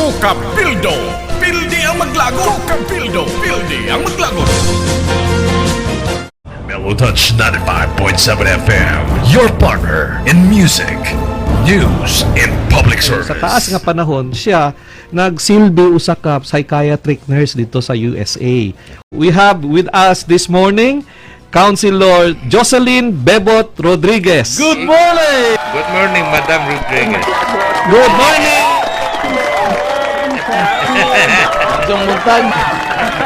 Kukapildo, pildi ang maglago. Kukapildo, pildi ang maglago. Mellow Touch 95.7 FM, your partner in music, news, and public service. Sa taas nga panahon, siya nagsilbi usa ka psychiatric nurse dito sa USA. We have with us this morning Councilor Jocelyn Bebot Rodriguez. Good morning! Good morning, Madam Rodriguez. Good morning! Adong buntag.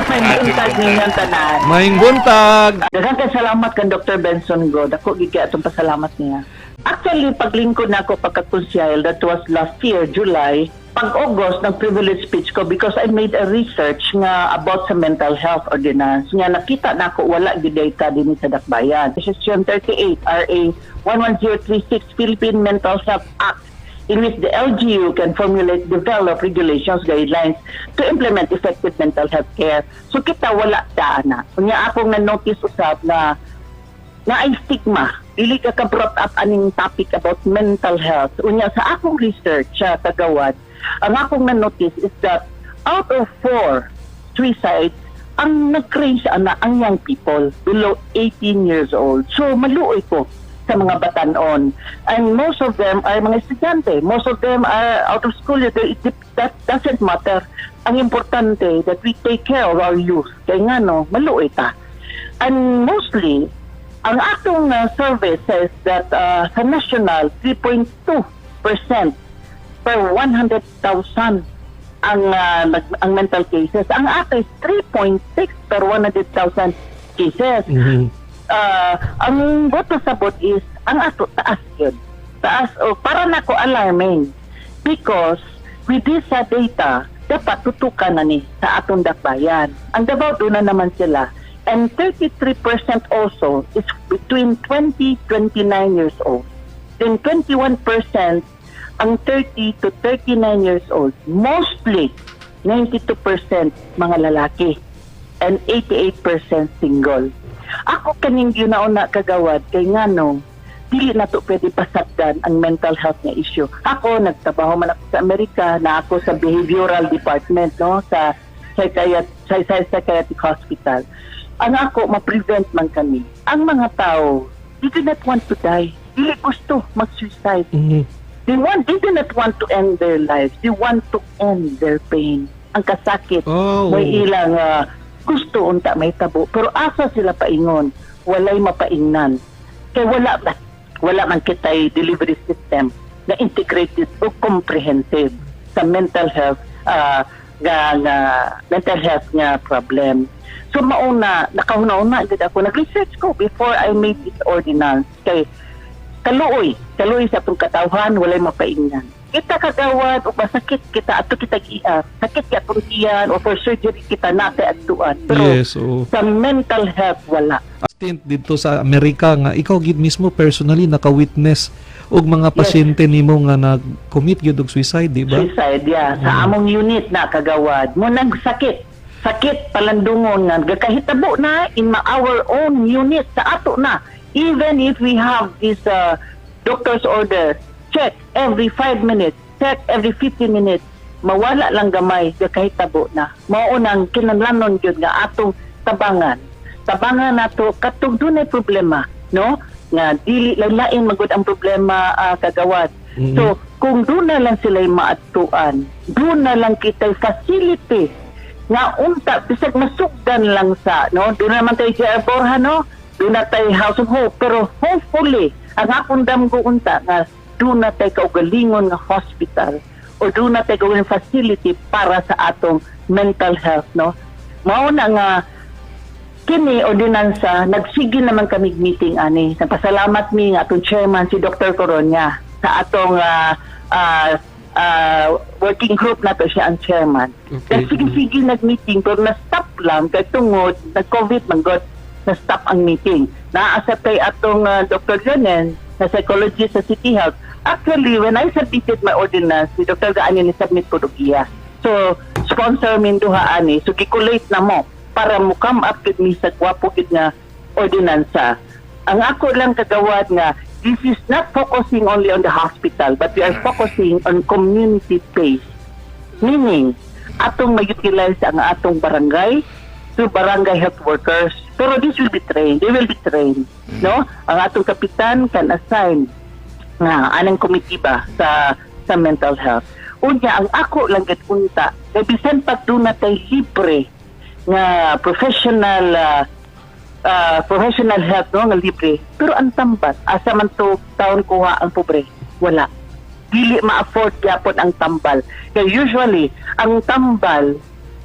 May buntag ninyong tanan. Maing buntag. Daghang kay salamat kan Dr. Benson God. Ako gigi atong pasalamat niya. Actually, paglingkod na ako pagka-consial, that was last year, July. Pag-August, nag-privilege speech ko because I made a research nga about sa mental health ordinance. Nga nakita na ako wala gid data din sa Dakbayan. Section 38, RA 11036, Philippine Mental Health Act, in which the LGU can formulate, develop regulations, guidelines to implement effective mental health care. So kita wala ta na. Kunya akong na-notice usab na ay stigma. Dili ka brought up aning topic about mental health. Unya sa akong research sa kagawad, ang akong na-notice is that out of 4 suicides, ang nag-range ana ang young people below 18 years old. So maluoy ko sa mga batanon. And most of them are mga estudyante. Most of them are out of school. That doesn't matter. Ang importante that we take care of our youth. Kaya nga no, maluoy ta. And mostly, ang atong survey says that sa national, 3.2% per 100,000 ang mental cases. Ang ato is 3.6 per 100,000 cases. Mhm. Ang boto sabot is ang ato taas yun. Taas para na ko alarming because with this data dapat tutukan na ni sa atong dakbayan. Ang Davao doon na naman sila. And 33% also is between 20-29 years old. Then 21% ang 30 to 39 years old. Mostly 92% mga lalaki and 88% single. Ako kaning ginauna kagawad kay ngano dili na to pwede pasagdan ang mental health nga issue. Ako nagtrabaho man ako sa Amerika, na ako sa behavioral department no sa psychiatric hospital. Ang ako ma-prevent man kami. Ang mga tao, they do not want to die. Dili gusto mag-suicide. Mhm. They do not want to end their lives. They want to end their pain. Ang kasakit. Oh. May ilang gusto unta may tabo. Pero asa sila paingon? Walay mapaingnan. Kaya wala man kitay delivery system na integrated o comprehensive sa mental health mental health nga problem. So mauna, nakahuna-una gid ako nag-research ko before I made this ordinance kay kaluoy sa atong katawhan walay mapaingnan. Kita kagawad o masakit kita ato kita sakit ka atong o for surgery kita nate atuan. Pero Yes, oo. sa mental health wala. Stint dito sa Amerika nga ikaw gid mismo personally naka-witness og mga pasyente nimo nga nag-commit gyud og suicide, di ba? Suicide, yeah. Sa among unit na kagawad mo nagsakit palandungon nga gakahitabo na in our own unit sa ato na. Even if we have this doctor's order, check every 5 minutes, check every 15 minutes, mawala lang gamay, gakahitabo na. Mao nang kinahanglan gyud nga atong tabangan nato katong dunay problema, no? Nga dili lain magud ang problema kagawad. Mhm. So kung doon na lang sila maatuan, doon na lang kita facility nga unta bisag masugdan lang sa no doon naman tayo sa Borja no doon na tayo House of Hope pero hopefully ang akong damgo unta nga doon na tayo kaugalingon nga hospital o doon na tayo kaugalingon facility para sa atong mental health no mao na nga kini ordinansa nagsige naman kami meeting ani nagpasalamat mi nga atong chairman si Dr. Coronia sa atong working group na to siya ang chairman. Okay. Sige nag-meeting pero na-stop lang kay tungod nag-COVID man god na-stop ang meeting. Naasa kay atong Dr. Janen na psychologist sa City Health. Actually, when I submitted my ordinance, si Dr. Gaani ni submit ko dugiya. So, sponsor min duha ani. So, gikulate na mo para mo come up with me sa gwapo gid nga ordinansa. Ang ako lang kagawad nga this is not focusing only on the hospital, but we are focusing on community-based Meaning, atong ma-utilize ang atong barangay to barangay health workers. Pero this will be trained. They will be trained. No? Ang atong kapitan can assign nga anang komitiba sa mental health. Unya, ang ako lang unta, kay bisan pag doon natay libre nga professional health, no, nga libre. Pero ang tambat, asa man to taon kuha ang pobre? Wala. Dili ma-afford yapon ang tambal. Kaya usually, ang tambal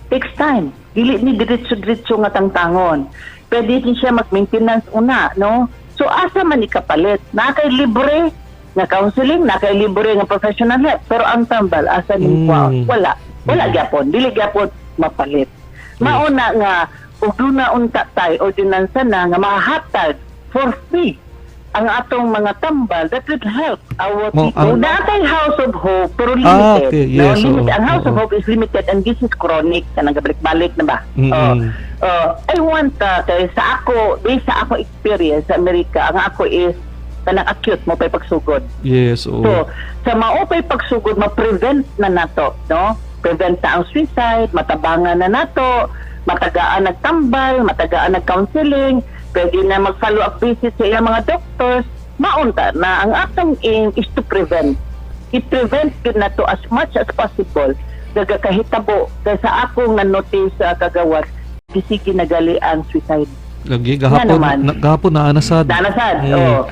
takes time. Dili ni diretso-diretso nga tangtangon. Pwede din siya mag-maintenance una, no? So, asa man ikapalit? Nakay libre nga counseling, nakay libre nga professional help. Pero ang tambal, asa ni wala. Wala gyapon. Dili gyapon mapalit. Mauna nga, ug duna unta tay ordinansa na nga mahatag for free ang atong mga tambal that would help our people. Natay House of Hope, pero limited. Okay. Yes, limited. Ang House of Hope is limited and this is chronic. Kanang gabalik-balik na ba? I want, kaya sa ako, based sa ako experience sa Amerika, ang ako is kanang acute mo pa'y pagsugod. Yes, So, sa maupay pagsugod, ma-prevent na nato, no? Prevent na ang suicide, matabangan na nato, matagaan nagtambal, matagaan nag-counseling, pwede na mag-follow up visit sa ilang mga doctors. Maunta na ang atong aim is to prevent. I-prevent yun na to as much as possible. Gagakahitabo. Kaya sa akong na-notice kagawad, kisigi nagali ang suicide. Lagi, gahapon na anasad. Naanasad, oo.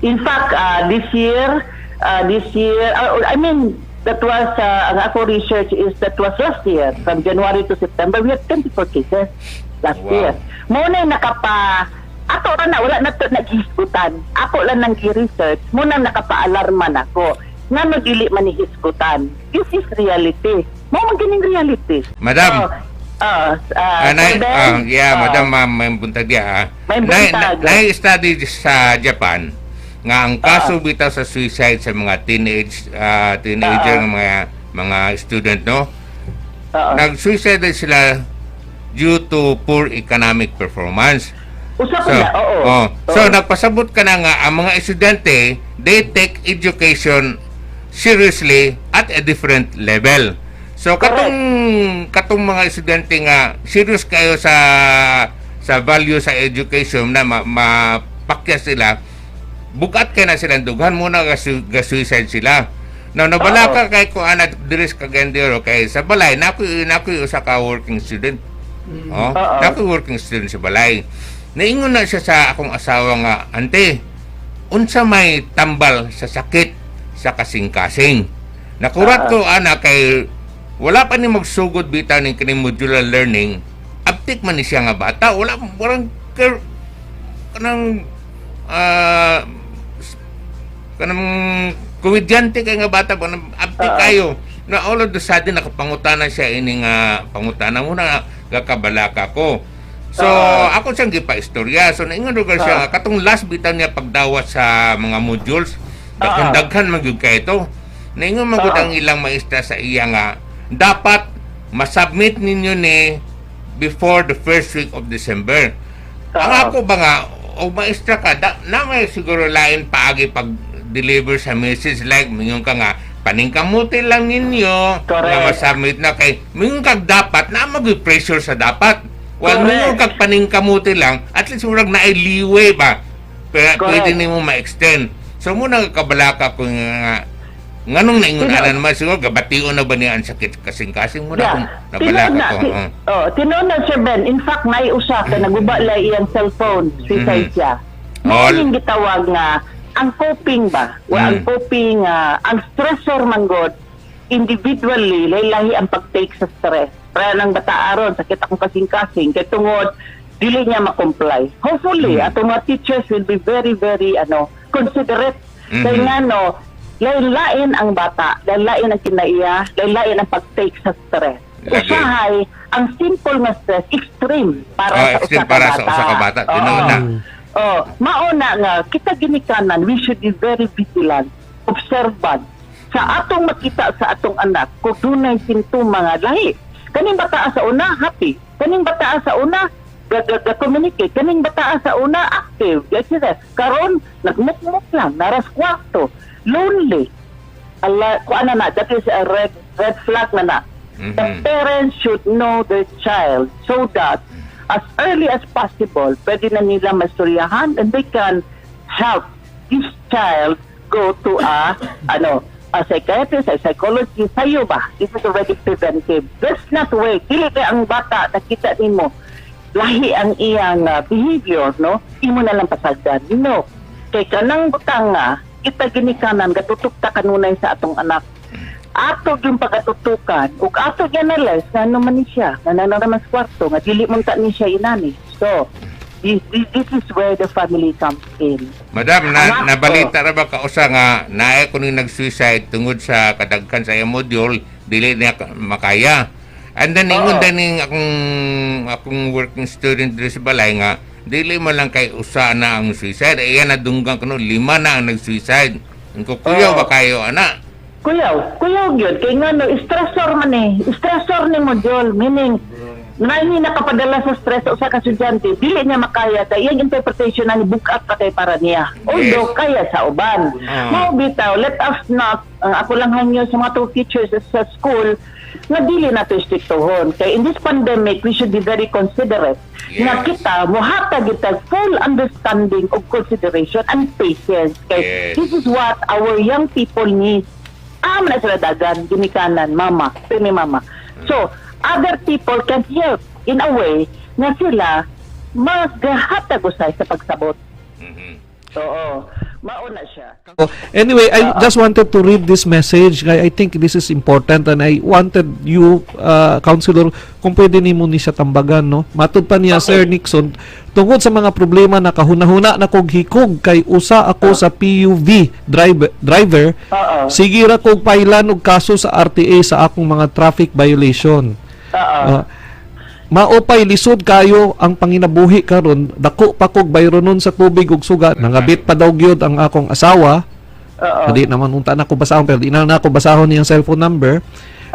In fact, this year, I mean, that was, ang ako research is that was last year, from January to September, we had 24 cases last year. Muna ato na wala na to naghisgutan. Ako lang nang gi-research, muna nakapa-alarma na ko. Ngano dili man hisgutan. This is reality. Mo man kining reality. Madam. Madam, may buntag dia. May buntag. Na-study sa Japan nga ang kaso bitaw sa suicide sa mga teenager mga student, no? Nag-suicide sila due to poor economic performance. So nagpasabot ka na nga ang mga estudyante, they take education seriously at a different level. So katong mga estudyante nga serious kayo sa value sa education na mapakya sila, bukat kay na silang dughan muna ga-suicide sila. Now nabala ka kay ko ana diris kagandero kay sa balay nakoy usa ka working student. Nakoy working student sa balay. Naingon na siya sa akong asawa nga, ante, unsa may tambal sa sakit sa kasing-kasing. Nakurat ko, ana, kay wala pa ni magsugod bitaw ng kining modular learning, aptik man ni siya nga bata, walang kanang komedyante kay nga bata, aptik kayo. Na all of the sudden, nakapangutana siya ining pangutana muna, gakabalaka ko. So, ako siyang gipa-istorya. So, naingon lugar siya, katong last bitaw niya pagdawat sa mga modules, daghan magyud kay ito. Naingon magud ang ilang maestra sa iya nga, dapat masubmit ninyo ni before the first week of December. Ang ako ba nga, o maestra ka, na may siguro lain paagi pag-deliver sa message like, mingon ka nga, paningkamuti lang ninyo, na masubmit na kay, mingon kag dapat, na mag-pressure sa dapat. Well, mingon kag paningkamuti lang, at least murag na liway ba? Pwede nimo ma-extend. So, muna kabalaka ko nga, nganong naingon alam naman siguro, gabation na ba niya ang sakit kasing-kasing mo na kung nabalaka ko? Tinuna, Sir Ben, in fact, may usa ka, nagubala iyang cellphone, suicide siya. Maraming gitawag nga, ang coping ba? Ang coping, ang stressor man god, individually, lahi ang pag-take sa stress. Para ng bata aron, sakit akong kasing-kasing, kaya tungod, dili niya ma-comply. Hopefully, atong mga teachers will be very, very, considerate. Kaya nga, lain-lain ang bata, lain-lain ang kinaiya, lain-lain ang pag-take sa stress. Usahay, ang simple na stress, extreme para sa usa ka bata. Mauna nga, kita ginikanan, we should be very vigilant, observant, sa atong makita sa atong anak, kung dunay sintoma nga lahi. Kaning bata sa una, happy. Kaning bata sa una, communicate. Kaning bata sa una, active. Karon, nagmukmuk lang, naras kwarto. Lonely. That is a red flag na. The parents should know their child so that as early as possible, pwede na nila masturyahan and they can help this child go to a psychiatrist, a psychologist, sayo ba? This is already preventive. Let's not wait. Dili kay ang bata, nakita nimo lahi ang iyang behavior, no? Imo na lang pasagdan. Kay kanang butang nga, kita ginikanan, gatutok ta kanunay sa atong anak. Ato yung pagkatutukan, ug ato yan nalas, nga naman ni siya, nga naman sa kwarto, nga dili mong ta ni siya inani. So, this is where the family comes in. Madam, nabalita ra ba kausa nga naay kuning nag-suicide tungod sa kadaghan sa iyang module, dili niya makaya. And then ingon din akong working student diri sa balay nga dili man lang kay usa na ang suicide, ayan nadunggan kuno 5 na ang nag-suicide. Ko kuya ba kayo ana? Kuyaw yun. Kaya nga stressor man stressor ni module, meaning na hindi nakapadala sa stress o sa kasudyante, dili niya makaya ta iyang interpretation na book up kay para niya. Although kaya sa uban. Mao bitaw, let us not, ako lang hanyo sa mga teachers sa school, na dili nato strictohon. Kaya in this pandemic, we should be very considerate. Na kita, muhatag kita full understanding of consideration and patience. Kaya this is what our young people need. Na sila dagan, ginikanan, mama, mama. So, other people can help in a way na sila maghatag usay sa pagsabot. Oo, mauna siya. Anyway, I just wanted to read this message. I think this is important and I wanted you, Counselor, kung pwede nimo ni siya tambagan, no? Matud pa niya, Sir Nixon, tungkol sa mga problema na kahuna-huna na kog hikog kay usa ako sa PUV driver. Sige ra kog pailan og kaso sa RTA sa akong mga traffic violation. Maopay lisod kayo ang panginabuhi karon, dako pa kog bayronon sa tubig ug suga, nangabit pa daw gyud ang akong asawa. Di naman unta na ko basahon pero di na ako basahon niyang cellphone number.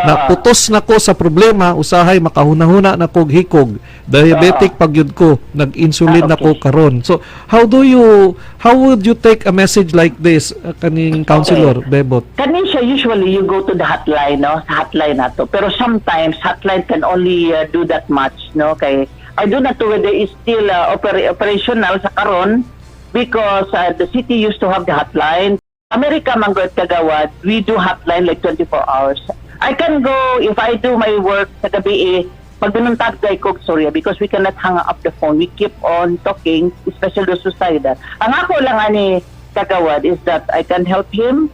Naputos na ko sa problema, usahay makahuna-huna na kog hikog, diabetic pagyud ko, nag-insulin na ko karon. So how would you take a message like this, kaning Counselor Bebot? Kanin siya, usually you go to the hotline, no? Sa hotline nato. Pero sometimes hotline can only do that much, no? Kay I do not know whether it's still operational sa karon because the city used to have the hotline. America manggod kagawad, we do hotline like 24 hours. I can go, if I do my work sa gabi, pag binuntag day ko, sorry, because we cannot hang up the phone. We keep on talking, especially those suicide. Ang ako lang ani kagawad is that I can help him.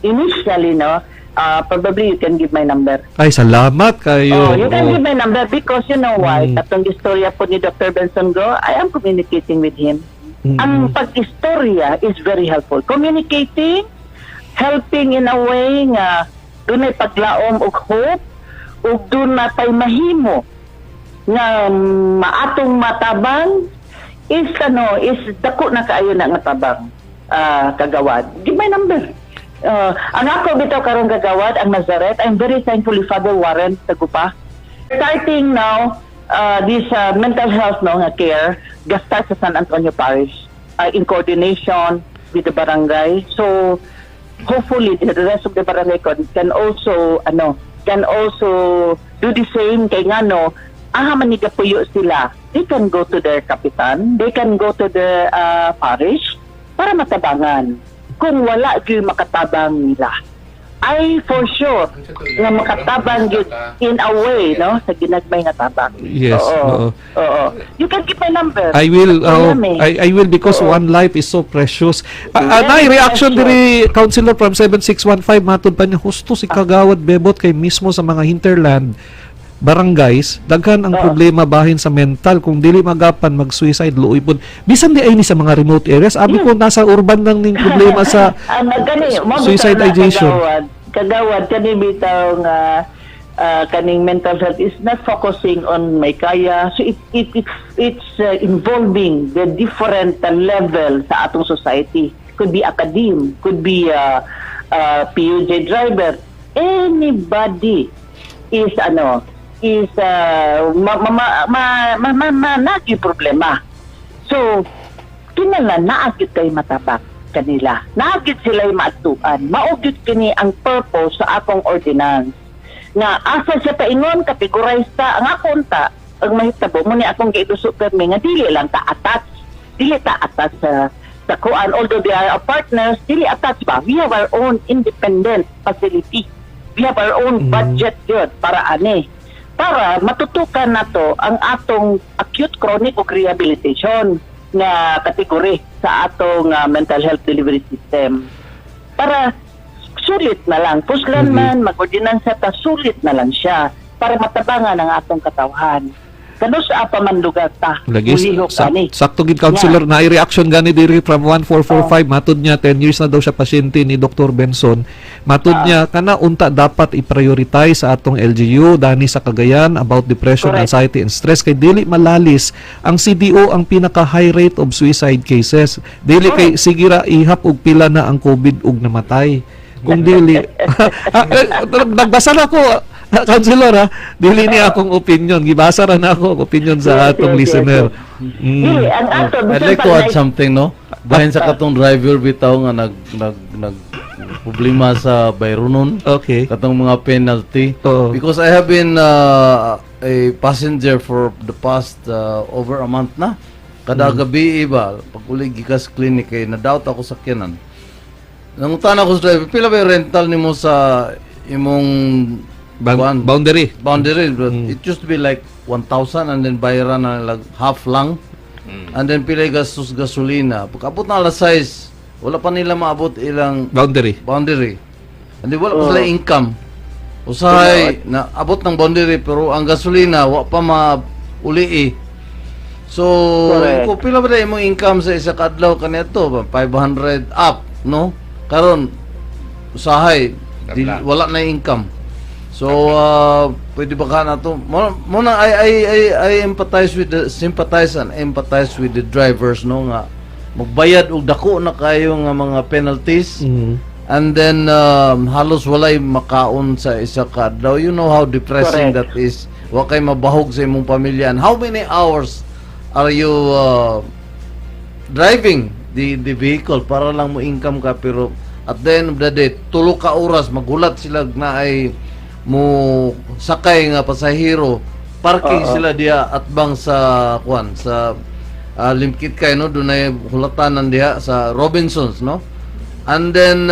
Initially, no, probably you can give my number. Ay, salamat kayo. You can give my number because you know why? Katong istorya po ni Dr. Benson Go, I am communicating with him. Ang pag-istorya is very helpful. Communicating, helping in a way nga dunay paglaom og hope ug dunay mahimo nga maatong matabang is dako na kaayo na nga tabang kagawad. Give my number. Ang ako bitaw karon kagawad ang Nazareth. I'm very thankful Father Warren Tagupa. Starting now this mental health nga care gasta sa San Antonio Parish in coordination with the barangay. So hopefully the rest of the barangay can also do the same kay ngano maniga puyo sila. They can go to their kapitan, they can go to the parish para matabangan. Kung wala gyud makatabang nila, ay for sure nga makatabang gyud in a way, no, sa ginagmay nga tabang. Yes. Oo. You can give my number. I will I will because one life is so precious. Nay reaction diri Counselor from 7615 matud pa niya husto si Kagawad Bebot kay mismo sa mga hinterland barangays daghan ang problema bahin sa mental kung dili magapan mag-suicide luoy pod bisan di ay ni sa mga remote areas abi ko nasa urban lang ning problema sa suicide ideation. Kagawad kani bitaw nga kaning mental health is not focusing on may kaya, so it's involving the different level sa atong society. Could be academe, could be PUJ driver, anybody is nagi problema. So kinala naagit kay matabak kanila, naagit sila maatuan, maugit kini ang purpose sa akong ordinance. nga asa siya paingon categorize ta ang akon ta ang mahitabo mo ni akong giiduso permi nga dili lang ta attach sa kuan, although they are our partners, dili attach ba, we have our own independent facility, we have our own budget yun para matutukan nato ang atong acute chronic o rehabilitation nga kategori sa atong mental health delivery system para sulit na lang. Puslan man, mag-ordinansa ta, sulit na lang siya para matabangan ang atong katawhan. Kano sa pa man lugar ta. Mulihok ani. Sakto gid counselor na i-reaction gani diri from 1445 matud niya 10 years na daw siya pasyente ni Dr. Benson. Matud niya kana unta dapat i-prioritize sa atong LGU dani sa Cagayan about depression, anxiety and stress kay dili malalis ang CDO ang pinaka high rate of suicide cases. Dili kay sigira ihap og pila na ang COVID ug namatay. Kung dili nagbasa na ko Councilor dili niya akong opinion, gibasa ra na ako ang opinion sa atong listener. I'd like to add something, no? Bahin sa katong driver bitaw nga nag problema sa bayronon. Okay. Katong mga penalty. Because I have been a passenger for the past over a month na. Kada gabi iba pag uli gikas clinic kay na-doubt ako sa kinan. Nangutan ako sa driver, pila ba yung rental nimo sa imong boundary, but it used to be like 1,000 and then bayaran na like half lang. And then pilay gastos gasolina. Pagkabot na alas 6, wala pa nila maabot ilang boundary. And then wala pa sila income. Usahay na abot ng boundary pero ang gasolina wa pa mauli. So, kung pila ba imong income sa isa kadlaw kanito, 500 up, no? Karon usahay wala na income. So pwede ba ka na to? Muna I sympathize and empathize with the drivers, no, nga magbayad og dako na kayo nga mga penalties. And then halos walay makaon sa isa ka adlaw. You know how depressing that is. Wa kay mabahog sa imong pamilya. And how many hours are you driving the vehicle para lang mo income ka, pero at the end of the day tulo ka oras magulat sila na ay mo sakay nga pasahero, parking sila diya at bang sa kuan sa Limkit kay, no, dunay hulatanan diha sa Robinsons, no. And then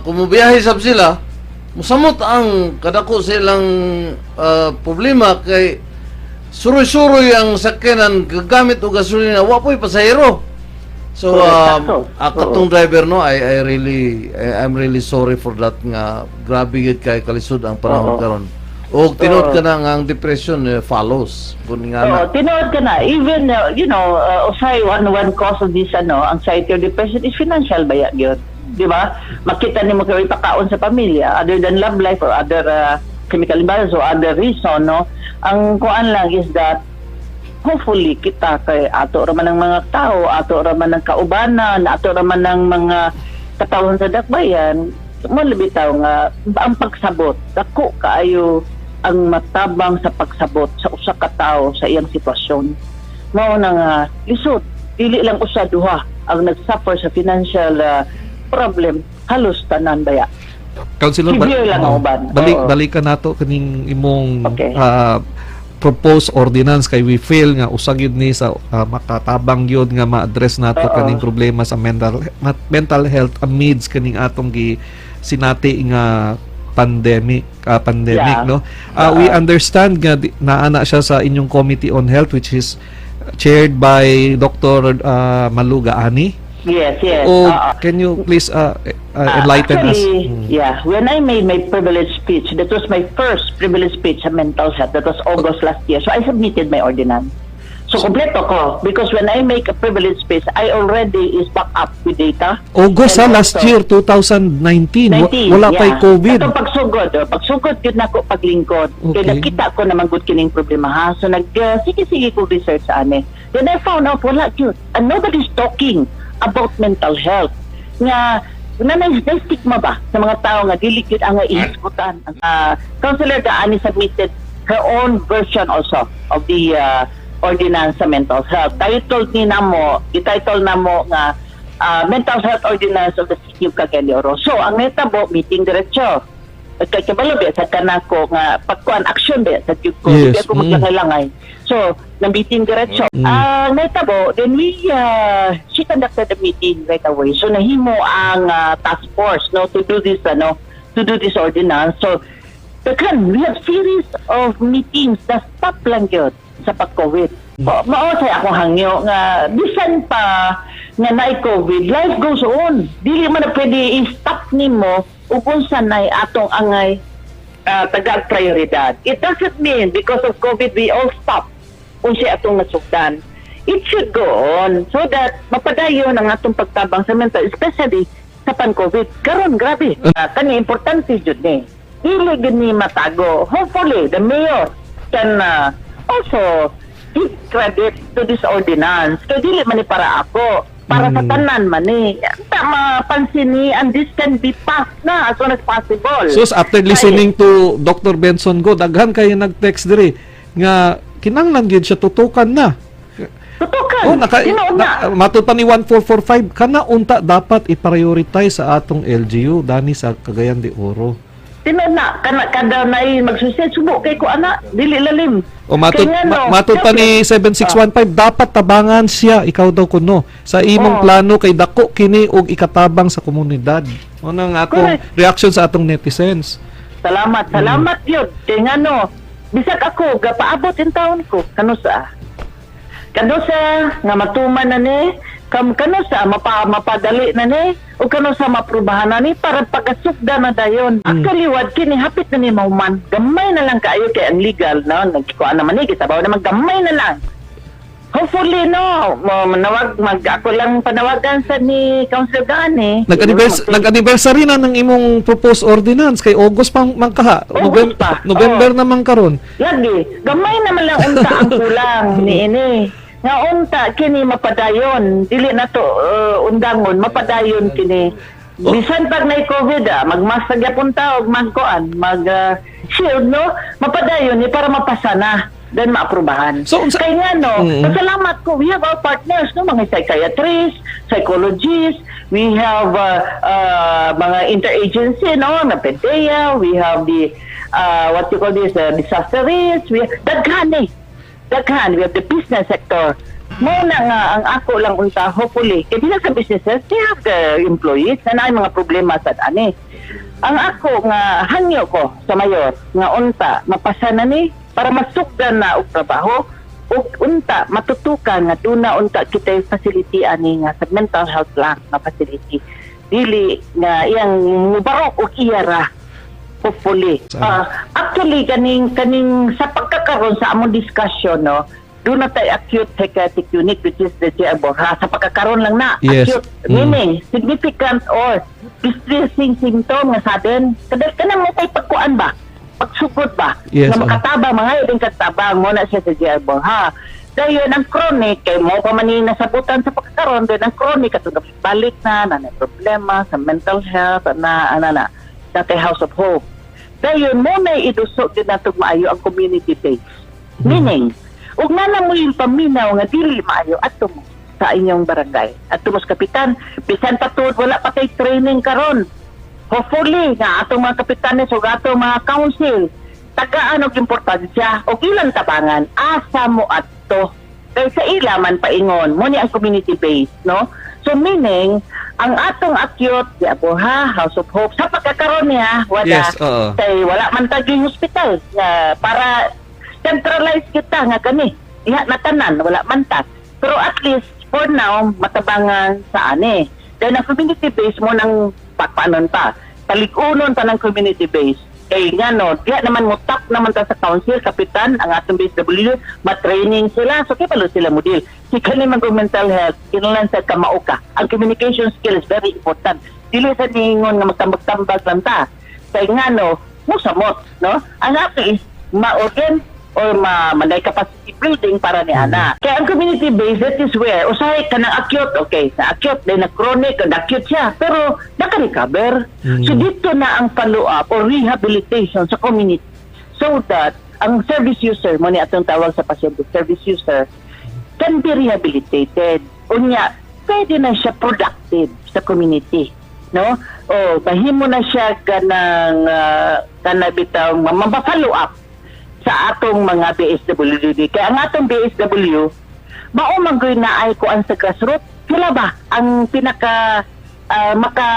kung mubiyahe sab sila, musamot ang kadako silang problema kay suroy-suroy ang sakyanan gagamit og gasolina, wa po'y pasahero. So katong driver, no, I'm really sorry for that nga grabe gid kay kalisod ang panahon karon. Og tinuod ka na nga ang depression follows kun nga tinuod ka na even usay one cause of this anxiety or depression is financial ba yun, di ba? Makita nimo kay pakaon sa pamilya other than love life or other chemical imbalance or other reason, no. Ang kuan lang is that hopefully kita kay ato raman ng mga tao, ato raman ng kaubanan, ato raman ng mga katawhan sa dakbayan, mo libitaw nga ang pagsabot dako kaayo ang matabang sa pagsabot sa usa ka tawo sa iyang sitwasyon. Mao na nga lisod dili lang usa duha ang nagsuffer sa financial problem, halos tanan baya. Councilor, balikan nato kaning imong proposed ordinance kay we feel nga usag yun ni sa makatabang yun nga ma-address nato kaning problema sa mental health amidst kaning atong sinati nga pandemic, no. We understand nga naana siya sa inyong Committee on Health which is chaired by Dr. Maluga Ani. Yes. Can you please enlighten us? When I made my privilege speech, that was my first privilege speech on mental health. That was August last year. So I submitted my ordinance. So kompleto ko because when I make a privilege speech, I already is back up with data. August last year, 2019. Wala pa'y COVID. Ito pagsugod yun ako paglingkod. Kaya nakita ko naman good kining problema ha. So sige ko research sa ane. Then I found out wala yun. And nobody's talking about mental health. Nga may stigma ba sa mga tao nga dili gyud ang ihisgutan. Councilor Gaani submitted her own version also of the ordinance sa mental health. Ititle namo nga mental health ordinance of the City of Cagayan de Oro. So ang netabo meeting diretso kay kabalo ba sa kanako nga pagkuan action ba sa tiyog ko, Yes, di ako maglangay-langay. So, na-meeting diretso. Naitabo, then she conducted the meeting right away. So, nahimo ang task force, no, to do this ordinance. So, we have series of meetings na stop lang yun sa pag-COVID. Mao sa akong hangyo nga bisan pa nga na-COVID, life goes on. Dili man na pwede i-stop nimo ug unsa nay atong angay tagag prioridad. It doesn't mean because of COVID we all stop unsa atong nasugdan. It should go on so that mapadayon ang atong pagtabang sa mental, especially sa pan-COVID. Karon grabe. Kani importante jud ni. Dili gini matago. Hopefully the mayor can also give credit to this ordinance. Kaya dili man ni para ako. Para sa tanan man ni. Mapansin ni and this can be passed na as soon as possible. So after listening to Dr. Benson Go, daghan kayo nag-text diri nga kinahanglan gyud siya tutukan na. Tutukan. Matod pa ni 1445 kana unta dapat i-prioritize sa atong LGU dani sa Cagayan de Oro. Tinuna kada na magsuset subo kay ko ana dili lalim. O matod pa ni 7615 dapat tabangan siya ikaw daw kuno sa imong plano kay dako kini og ikatabang sa komunidad. Mo nang atong reaction sa atong netizens. Salamat yun. Kaya nga bisag ako gapaabot in taon ko kanusa nga matuman na ni kanusa mapadali na ni o kanusa maprubahan na ni para pagkasugda na dayon. Akaliwad kini hapit na ni mauman gamay na lang kaayo kay ang legal no nagkuan naman ni kita bawo na gamay na lang. Hopefully ako lang panawagan sa ni Councilor Gani. Nag-anniversary na ng imong proposed ordinance kay August pang mangkaha. November na man karon. Lagi, gamay naman lang unta ang kulang ni ini. Nga unta kini mapadayon, dili na to undangon, mapadayon kini. Bisan pag may COVID magmask gyapon ta og magkuan, shield no, mapadayon ni para mapasana. Then maaprubahan. So, kaya nga pasalamat ko, we have our partners, no, mga psychiatrists, psychologists, we have mga interagency, no, na PDEA, we have the what you call this, disaster risk, we have daghan, we have the business sector. Muna nga ang ako lang unta, hopefully, kaya bilang sa businesses, they have the employees na naay mga problema sa ani. Ang ako nga hangyo ko sa mayor nga unta mapasana ni para masugdan na og trabaho ug unta matutukan nga duna unta kitay facility ani nga sa mental health lang na facility dili nga iyang mubarok og iyara hopefully. Actually kaning sa pagkakaroon sa among discussion no do na tay acute psychiatric unit which is the JR Borja sa pagkakaroon lang na acute meaning significant or distressing symptom nga sudden kanang mo tay pagkuan ba pagsugod ba na makatabang mga ibang katabang mo na siya sa JR Borja. Dahil ang chronic kay mo pa manin nasabutan sa pagkakaroon din ang chronic at balik na problema sa mental health na kay House of Hope. Dahil mo na idusok din natong maayo ang community base. Meaning ug na mo yung paminaw nga dili maayo ato mo sa inyong barangay at tumos kapitan bisan pa tuod wala pa tay training karon. Hopefully nga atong mga kapitanes o atong mga council tagaan og importansya o ilang tabangan asa mo ato kay sa ilaman paingon mo ni ang community base no. So meaning ang atong acute di Borja House of Hope sa pagkakaroon niya wala man taging hospital para centralize kita nga kani iha na tanan wala man ta pero at least for now matabangan sa ani dahil ang community base mo nang paano pa talikunon pa ng community base kay nga diya naman mutak naman ta sa council kapitan ang atong BSW ma-training sila so kay palo sila model si kani man mental health kinahanglan sa kamauka ang communication skill is very important dili sa ningon nga magtambag-tambag lang ta kay nga mo samot no ang ato is ma-organ or manay capacity building para ni ana. Kaya ang community base, that is where usahay ka ng acute, okay, sa acute, then na chronic, acute siya, pero naka-recover. So dito na ang follow-up or rehabilitation sa community so that ang service user, mo ni atong tawag sa pasyente, service user, can be rehabilitated. Unya, pwede na siya productive sa community. no? O mahimo na siya kanang bitaw mapa-follow up sa atong mga BSWD. Kaya ang atong BSW mao man gyud na ay kuan sa grassroots. Sila ba ang pinaka maka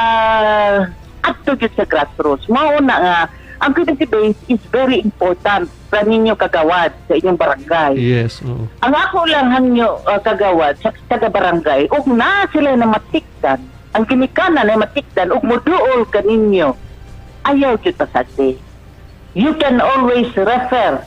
adto gyud sa grassroots. Mao na nga ang community base is very important sa ninyo kagawad sa inyong barangay. Yes. Oo. Ang ako lang hanyo kagawad sa taga-barangay, ug na sila na matikdan, ang ginikanan na matikdan, ug moduol kaninyo, ayaw yun pasagdi. You can always refer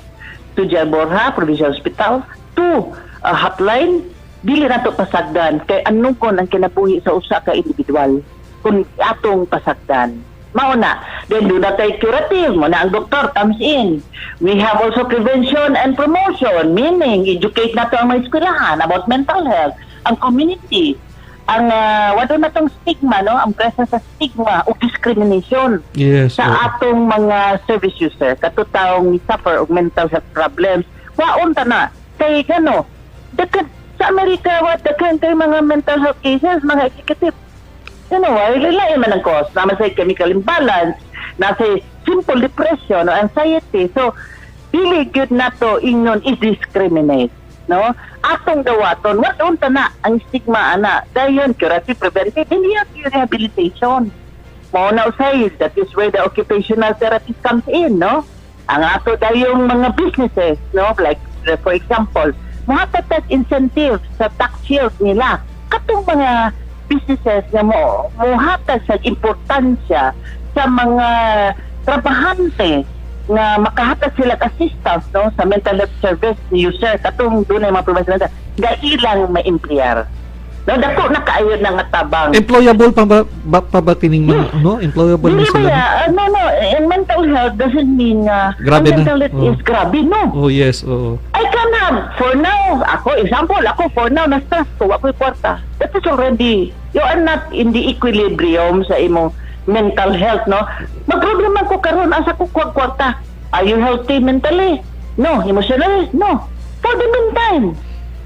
to Jan Borja Provincial Hospital, to hotline, dili na to pasagdan, kay anong kon ang kinabuhi sa usa ka individual, kung atong pasagdan. Mauna, then do na tayo curative mo na ang doktor comes in. We have also prevention and promotion, meaning educate na to ang mga eskwelahan about mental health, ang community, ang wala na tong stigma, no? Ang presence sa stigma o discrimination sa atong mga service user, katutaong suffer og mental health problems. Waon ta na kay gano, sa Amerika, daghan kay mga mental health cases, mga executive. Lain man ang cause. Naman sa chemical imbalance, nasa simple depression o anxiety. So, dili gyud na to ingon is-discriminate. No? Atong dawaton, what unta na ang stigma ana? Dayon, curative, preventive, and rehabilitation. Mao na usay, that is where the occupational therapist comes in, no? Ang ato dayong mga businesses, no? Like, for example, mahatatag incentives sa tax shield nila. Katong mga businesses na muhatag sa importansya sa mga trabahante na makahatag sila assistance, no, sa mental health service user katong dunay mga provincial nga ilang ma-employer. No, dako na kaayo na nga tabang. Employable pa ba tining no? Employable na sila? No, and mental health doesn't mean mental health is grabe, no? Oh, yes, oo. I can have, for now, for now, na-stress ko, ako'y kwarta. That is already, you are not in the equilibrium sa imong mental health, no? Magproblema ko karon asa ko kwarta. Are you healthy mentally? No. Emotionally? No. For the meantime,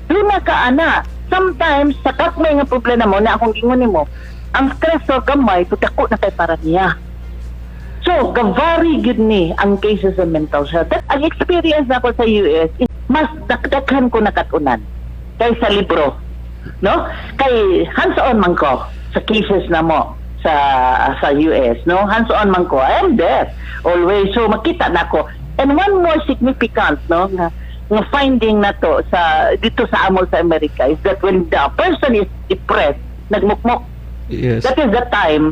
lima ka, ana. Sometimes, sa may nga problema mo na akong gingunin mo, ang stress o gamay, tutako na kay para niya. So, gavari good ni ang cases of mental health. Ang experience na ko sa US is mas dakdakan ko nakatunan kaysa libro. No? Kay hands-on man ko sa cases na mo sa US, no? Hands-on man ko. I am there always. So, makita na ko. And one more significant, no, nga finding na to dito sa amo sa Amerika is that when the person is depressed, nagmukmok. Yes. That is the time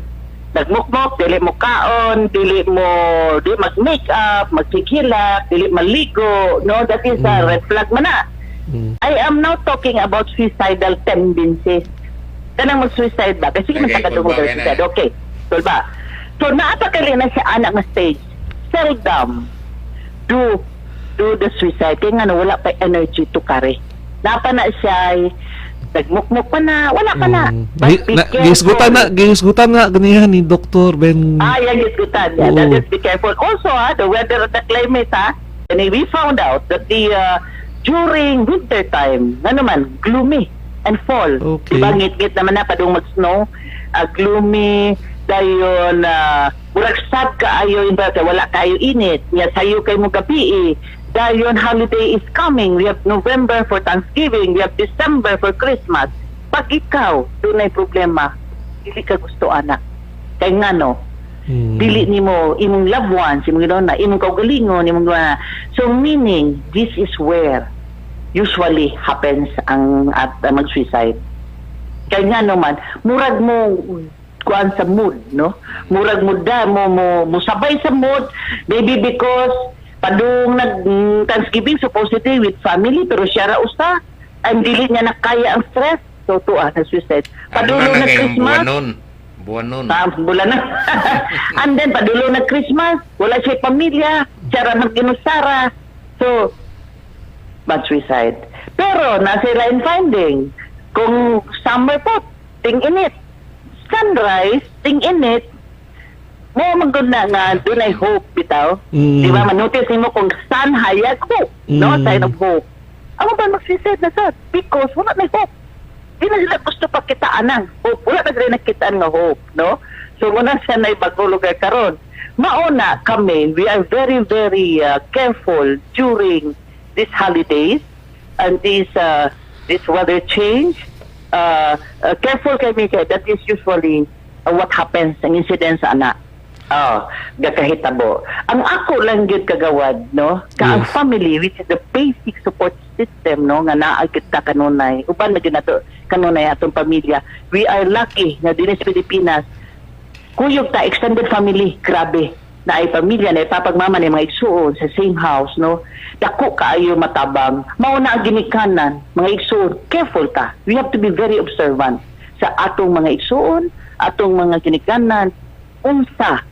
nagmukmok, dili mo kaon, dili mag-makeup, magsikilak, dili maligo, no? That is a red flag man na. I am now talking about suicidal tendencies. Kanang mag-suicide ba? Kasi magkakadungo ng suicide. Okay. So ba? So naapakali na siya anak na stage. Seldom do the suicide. Kaya nga wala pa energy to carry. Napa na siya nagmukmuk pa na, wala ka na. Gisgutan na ganihan ni Dr. Ben. Yan gisgutan. Yeah, that is be careful. Also, the weather, the climate, and we found out that during winter time, gloomy and fall. Okay. Diba, ngit-ngit naman na, padung mag-snow, gloomy, dayon, murag sad ka ayo, wala kayo init, niya sayo kayo mo gabi, dayon holiday is coming. We have November for Thanksgiving, we have December for Christmas. Pag ikaw, doon ay problema, dili ka gusto anak. Kaya nga no, dili nimo imong loved ones, imong kaugalingon, so meaning, this is where usually happens ang mag-suicide. Kaya nga naman, murag mo kuan sa mood, no? Murag mo sabay sa mood, maybe because padung nag-Thanksgiving supposedly with family, pero siya ra usa, ang dili niya nakaya ang stress, so tuwa na suicide. Padulo na Christmas, buwan nun. Bulan na. And then padulo na Christmas, wala siya pamilya, siya ra nag-ginusara, so bad suicide. Pero nasa line finding, kung summer po, ting init, sunrise, ting init, mo maganda nga doon ay hope bitaw. Di ba, manotice mo kung sun hayag hope, no? Sign of hope. Ano ba mag-suicide na sa? Because wala na hope. Di na sila gusto pakitaan ng hope. Wala na sila nakitaan ng hope, no? So muna siya na ibagong lugar karon. Mauna kami, we are very, very careful during these holidays and this weather change. Careful kami kaya that is usually what happens ang incidents ana. Gakahitabo. Ang ako lang yun kagawad, no? Ang family, which is the basic support system, no? Nga naagit ka kanunay. Uban na ginato kanunay atong pamilya. We are lucky na din sa Pilipinas. Kuyog ta, extended family, grabe. Na ay pamilya, na ipapagmama na mga igsuon sa same house, no? Dako kaayo matabang. Mauna ang ginikanan, mga igsuon. Careful ta. We have to be very observant sa atong mga igsuon, atong mga ginikanan, unsa,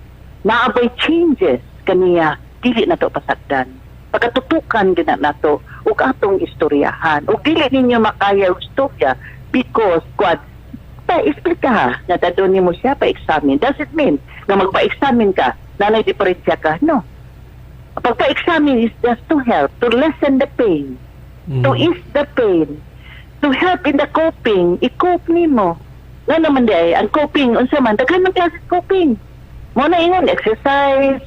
naabay changes kaniya, dili na to pasagdan. Pagkatutukan gina na to, ug atong istoryahan. Ug dili ninyo makaya og istorya because, pa-explica ha, na dadon mo siya pa-examine. Does it mean na magpa-examine ka, nanay diferensya ka? No. Pagpa-examine is just to help, to lessen the pain, to ease the pain, to help in the coping, i-cope nimo. Nga naman di ay, ang coping, unsa man, daghan ng klase coping. Mo na ingon, exercise,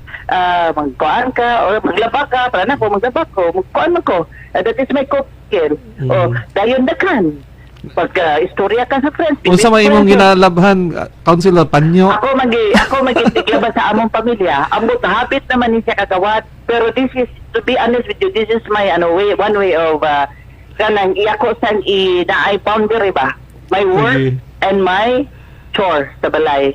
magkuhaan ka, o maglaba ka, para na ko, maglaba ko, magkuhaan mo ko. That is my coping. O, dayon dakan. Pag istorya ka sa friends. Unsa may imong ginalabhan, Councilor, panyo? Ako magigiglaba sa among pamilya. Ambot habit naman ni siya kagawad. Pero this is, to be honest with you, this is my one way of kanang iyako sang naay boundary ba? My work and my chore sa balay.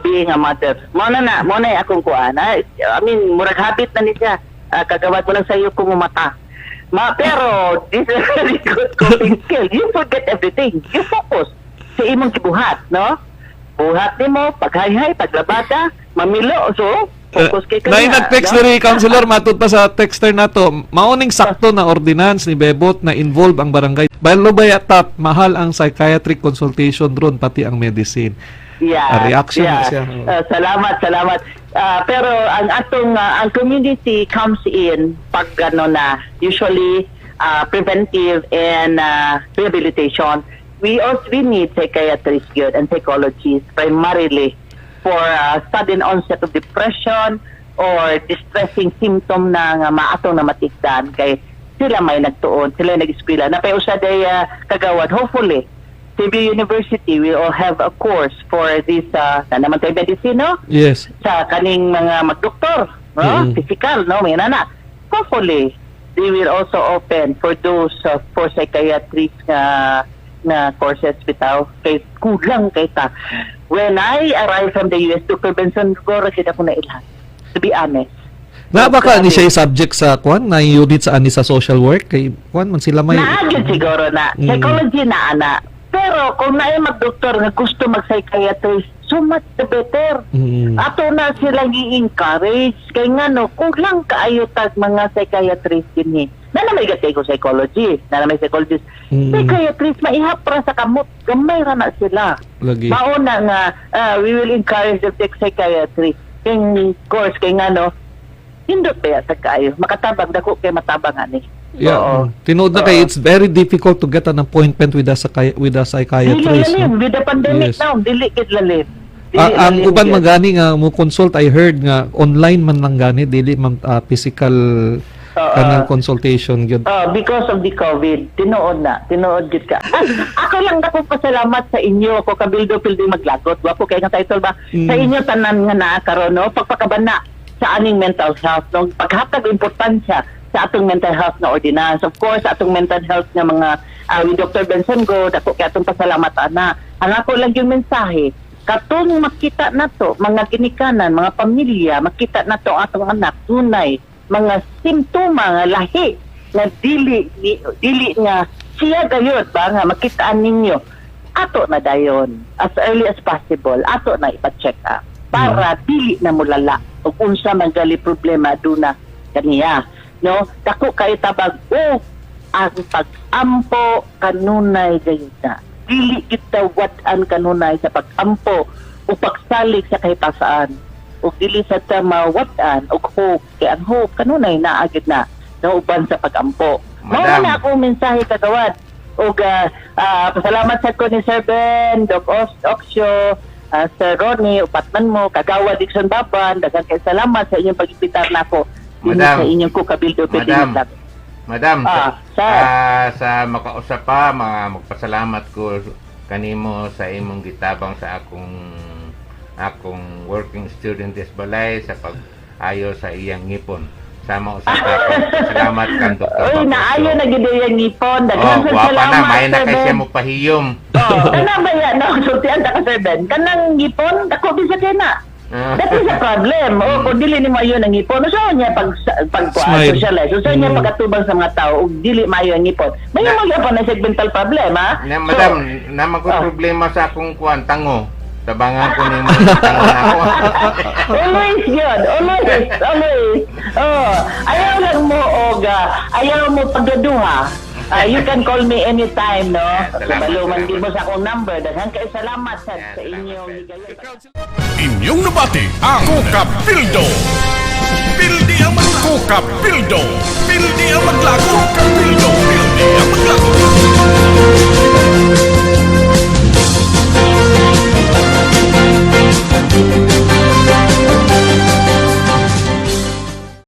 Being a mother. Muna akong kuan. I mean, murag habit na ni siya. Kagawad mo lang sa iyo kung mata. Pero this is a very good coping skill. You forget everything. You focus sa imong gibuhat, no? Buhat nimo, paghayhay, paglabada, mamilo, so focus kay kanina. Nag-text diri, Councilor, matud pa sa texter nato. Mauning sakto na ordinance ni Bebot na involve ang barangay. Baylo ba yatap, mahal ang psychiatric consultation ron, pati ang medicine. Reaction na siya. Salamat. Pero ang atong ang community comes in pag na usually preventive and rehabilitation. We need psychiatrists yun and psychologists primarily for sudden onset of depression or distressing symptom na maatong na matigdan kay sila may nagtuon, sila nag-eskwela na payo sa day kagawad. Hopefully Cebu University will all have a course for this naman tayo medicine, no? Yes. Sa kaning mga magdoktor, no? Physical, no? May nana. Hopefully, they will also open for those for psychiatrists na courses bitaw. Kay kulang kay ta. When I arrived from the US, Dr. Benson Goro, kita ko na ilhan. To be honest. Na baka ni siya subject sa kwan na unit sa ani sa social work kay kwan man sila may naagid siguro na psychology na ana. Pero kung naay magdoktor nga gusto mag-psychiatrist, so much the better. Ato na silang i-encourage. Kaya nga no, kulang kaayo tag mga psychiatrist din na may gatay ko psychology, na may psychologist. Psychiatrist, maihapra sa kamot. Gamay ra na sila. Lagi. Mauna nga, we will encourage the psychiatry. Kaya course, kaya nga no, hindot ba sa kaayo? Makatabang, dako kay matabang ani. Yeah. Tinood na kay it's very difficult to get an appointment with a psychiatrist. Lalim. With the pandemic now, dili kit lalim. Ang uban magani nga mo consult, I heard nga online man lang gani, dili man physical kanang consultation gyud. Because of the COVID, tinuod gid ka. Ako lang dako pasalamat sa inyo, ako kabildo pildi maglagot. Wapo kay nga title ba sa inyo tanan nga naa karon no, pagpakabana sa aning mental health, no, paghatag importansya sa atong mental health na ordinance. Of course, atong mental health nga mga with Dr. Benson Go, dako kay atong pasalamat ana. Ang ako lang yung mensahe, katong makita nato mga ginikanan, mga pamilya, makita nato atong anak tunay mga simptoma nga lahi nga dili nga siya gayud ba nga makitaan ninyo. Ato na dayon as early as possible. Ato na ipa-check up para dili na mulala ug unsa man gali problema aduna kaniya. No, dako kay tabag ang pag-ampo kanunay gayud na. Dili kita wat-an kanunay sa pag-ampo o pagsalig sa kahit-saan. O dili sa tama wat-an o hope. Kaya ang hope kanunay naagid na uban sa pag-ampo. Mao na akong mensahe kagawad. O pasalamat sa ko ni Sir Ben, Doc Oxio, Sir Ronnie, upatman mo, kagawa Dixon Baban, daghang kay salamat sa inyong pag-ipitar nako. Madam. Sa inyong ko kabildo Madam. Madam, sir. sa makausap pa, magpasalamat ko kanimo sa imong gitabang sa akong working student is balay sa pag-ayo sa iyang ngipon. Sama usap ako. Salamat kang Dr. Uy, naayo na gid yung ngipon. Daghang guwapa na, salamat, may na Sir kay Ben. siya mo pahiyom. Kana ba yan? No, sultian ta ka, Sir Ben. Kanang ngipon, dako bisa kay na. That is a problem. Kung dili ni mo yun ang ngipon, so niya Smile. socialize. So niya pagkatubang sa mga tao, ug dili mayo ang ngipon. May mo gyapon na segmental problem, ha? Madam, naman ko problema sa akong kuwan, tango. Tabangan ko ni mo tango na ako. Always yun. Always. Ayaw lang mo, ayaw mo pagdaduha. You can call me anytime, no? Salamat, Baluman di salamat. mo sa akong number. Daghang kay salamat sa Salamat, inyong sir. higayat. Inyong nabati ang Kukapildo. Pildi ang maglago. Kukapildo. Pildi ang maglago. Kukapildo.